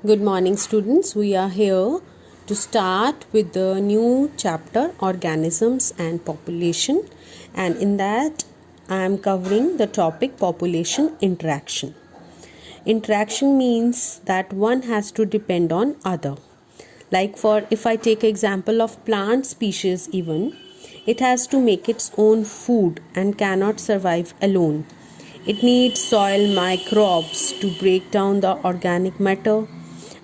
Good morning, students. We are here to start with the new chapter, Organisms and Population, and in that I am covering the topic population interaction. Interaction means that one has to depend on other. Like if I take example of plant species, even it has to make its own food and cannot survive alone. It needs soil microbes to break down the organic matter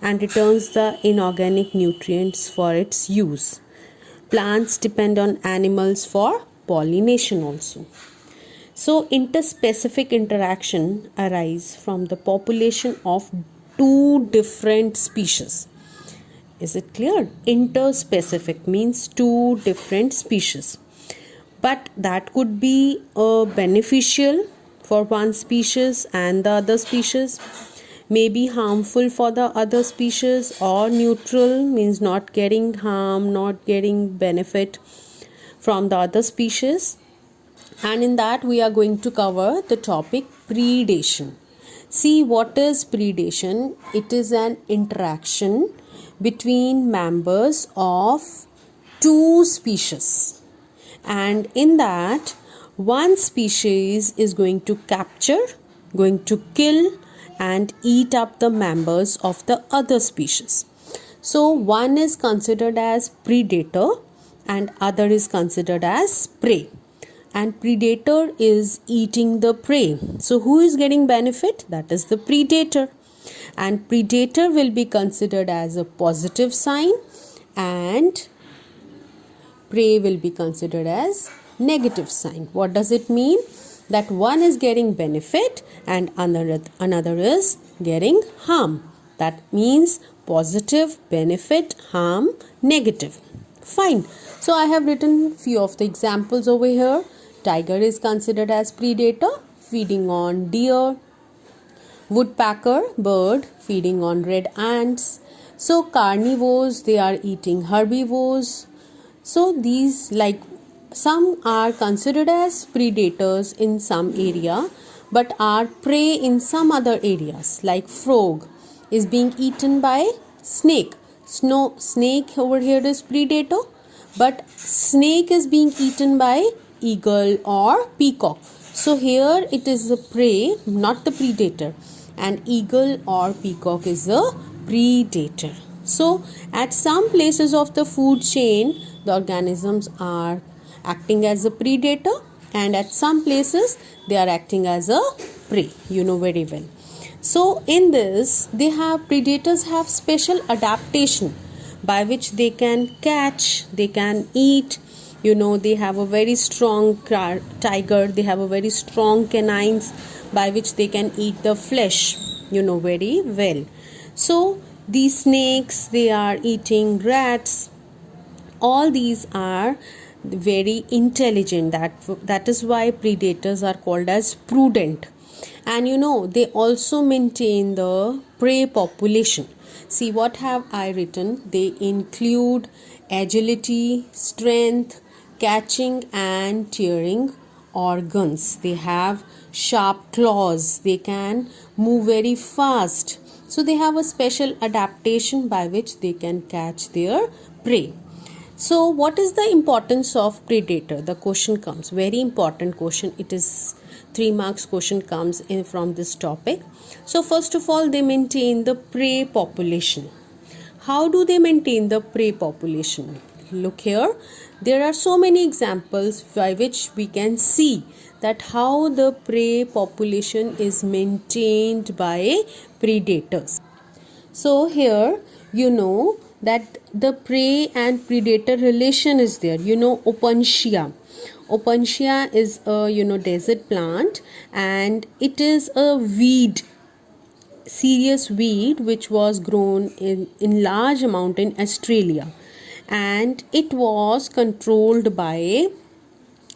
and returns the inorganic nutrients for its use. Plants depend on animals for pollination also. So interspecific interaction arise from the population of two different species. Is it clear? Interspecific means two different species. But that could be beneficial for one species and the other species, may be harmful for the other species, or neutral means not getting harm, not getting benefit from the other species. And in that we are going to cover the topic predation. See, what is predation? It is an interaction between members of two species, and in that one species is going to capture, going to kill and eat up the members of the other species. So one is considered as predator and other is considered as prey, and predator is eating the prey. So who is getting benefit? That is the predator, and predator will be considered as a positive sign and prey will be considered as negative sign. What does it mean? That one is getting benefit and another is getting harm. That means positive, benefit, harm, negative. Fine. So I have written few of the examples over here. Tiger is considered as predator, feeding on deer. Woodpecker, bird, feeding on red ants. So carnivores, they are eating herbivores. So these, like, some are considered as predators in some area but are prey in some other areas. Like frog is being eaten by snake. Snake over here is predator, but snake is being eaten by eagle or peacock. So here it is the prey, not the predator, and eagle or peacock is the predator. So at some places of the food chain, the organisms are acting as a predator, and at some places they are acting as a prey. You know very well. So in this, predators have special adaptation by which they can catch, they can eat. They have a very strong tiger, they have a very strong canines by which they can eat the flesh. Very well. So these snakes, they are eating rats. All these are very intelligent. That is why predators are called as prudent. And they also maintain the prey population. See, what have I written? They include agility, strength, catching and tearing organs. They have sharp claws. They can move very fast. So they have a special adaptation by which they can catch their prey. So what is the importance of predator? The question comes, very important question. It is 3 marks question comes in from this topic. So first of all, they maintain the prey population. How do they maintain the prey population? Look here, there are so many examples by which we can see that how the prey population is maintained by predators. So here that the prey and predator relation is there. Opuntia. Opuntia is a desert plant, and it is a weed, serious weed, which was grown in large amount in Australia, and it was controlled by,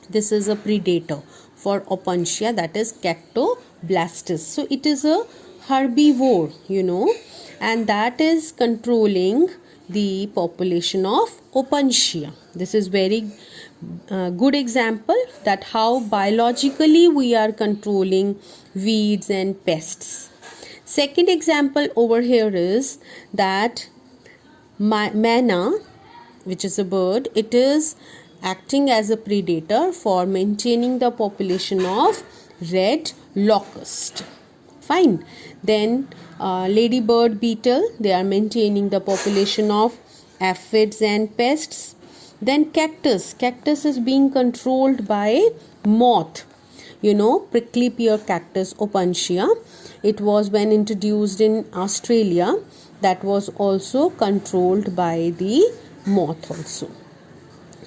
this is a predator for Opuntia, that is Cactoblastis. So it is a herbivore, and that is controlling the population of Opuntia. This is very good example that how biologically we are controlling weeds and pests. Second example over here is that manna, which is a bird, it is acting as a predator for maintaining the population of red locust. Fine. Then ladybird beetle, they are maintaining the population of aphids and pests. Then cactus is being controlled by moth. Prickly pear cactus opuntia, it was when introduced in Australia, that was also controlled by the moth also.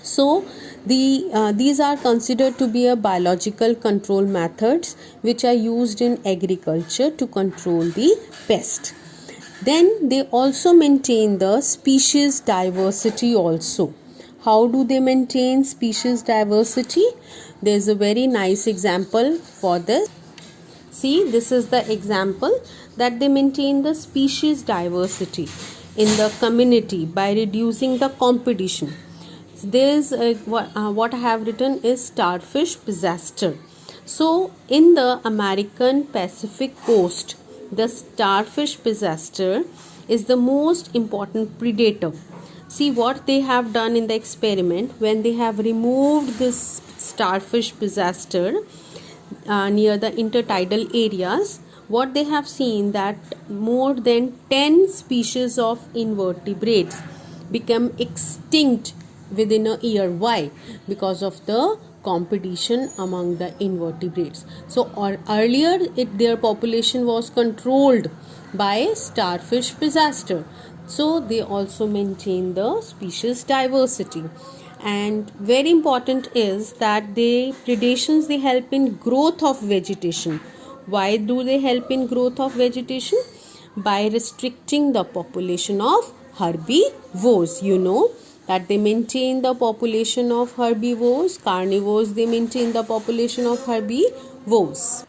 So these are considered to be a biological control methods which are used in agriculture to control the pest. Then they also maintain the species diversity also. How do they maintain species diversity? There is a very nice example for this. See, this is the example that they maintain the species diversity in the community by reducing the competition. This what I have written is starfish disaster. So in the American Pacific coast, the starfish disaster is the most important predator. See what they have done in the experiment when they have removed this starfish disaster near the intertidal areas. What they have seen that more than 10 species of invertebrates become extinct within a year. Why? Because of the competition among the invertebrates. So earlier their population was controlled by starfish disaster. So they also maintain the species diversity. And very important is that predations they help in growth of vegetation. Why do they help in growth of vegetation? By restricting the population of herbivores. That they maintain the population of herbivores. Carnivores, they maintain the population of herbivores.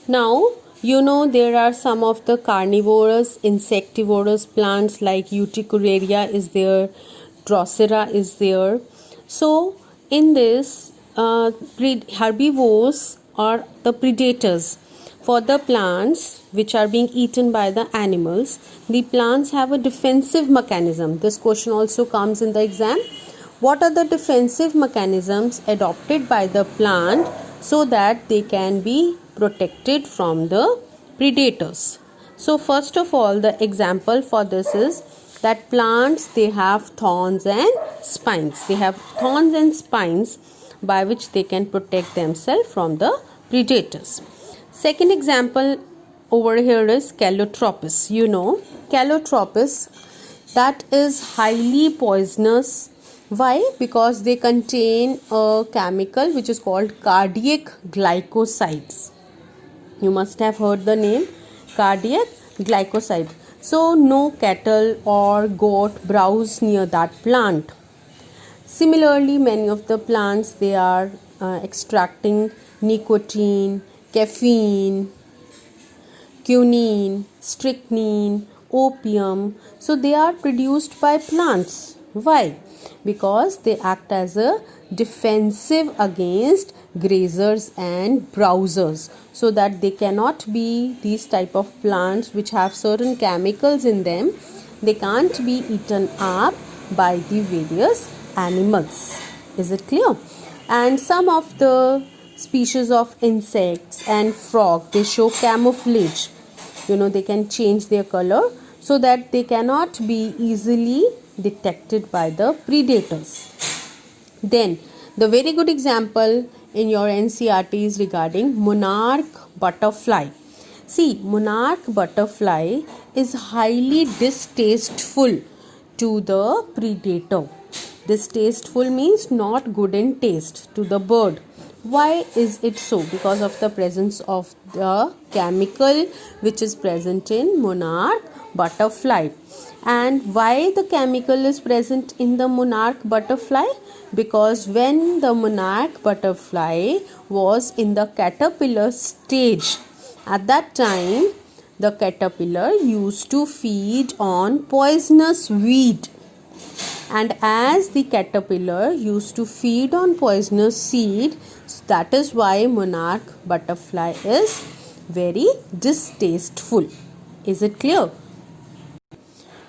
Now, there are some of the carnivorous, insectivorous plants like Urticaria is there, Drosera is there. So, in this, herbivores are the predators. For the plants which are being eaten by the animals, the plants have a defensive mechanism. This question also comes in the exam. What are the defensive mechanisms adopted by the plant so that they can be protected from the predators? So first of all, the example for this is that plants, they have thorns and spines. They have thorns and spines by which they can protect themselves from the predators. Second example over here is Calotropis. Calotropis, that is highly poisonous. Why? Because they contain a chemical which is called cardiac glycosides. You must have heard the name cardiac glycoside. So no cattle or goat browse near that plant. Similarly, many of the plants, they are extracting nicotine, caffeine, quinine, strychnine, opium. So they are produced by plants. Why? Because they act as a defensive against grazers and browsers, so that they cannot be these type of plants which have certain chemicals in them. They can't be eaten up by the various animals. Is it clear? And some of the species of insects and frog, they show camouflage. They can change their color so that they cannot be easily detected by the predators. Then the very good example in your NCERT is regarding monarch butterfly. See, monarch butterfly is highly distasteful to the predator. Distasteful means not good in taste to the bird. Why is it so? Because of the presence of the chemical which is present in monarch butterfly. And why the chemical is present in the monarch butterfly? Because when the monarch butterfly was in the caterpillar stage, at that time the caterpillar used to feed on poisonous weed. And as the caterpillar used to feed on poisonous seed, that is why monarch butterfly is very distasteful. Is it clear?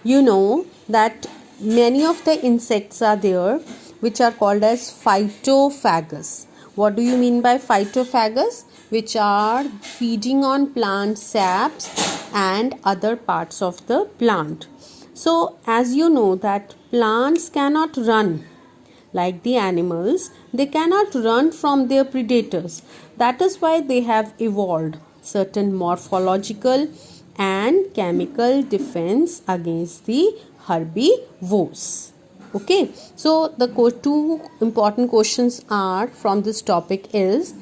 You know that many of the insects are there which are called as phytophagous. What do you mean by phytophagous? Which are feeding on plant saps and other parts of the plant. So as you know that plants cannot run like the animals, they cannot run from their predators. That is why they have evolved certain morphological and chemical defense against the herbivores. Okay, so the two important questions are from this topic is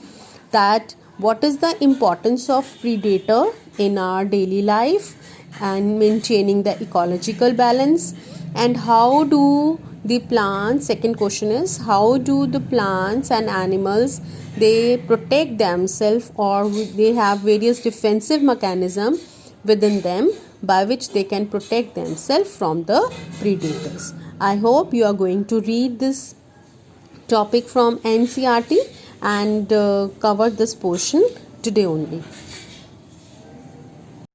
that what is the importance of predator in our daily life and maintaining the ecological balance, and how do the plants, second question is how do the plants and animals they protect themselves, or they have various defensive mechanism within them by which they can protect themselves from the predators. I hope you are going to read this topic from NCERT and cover this portion today only.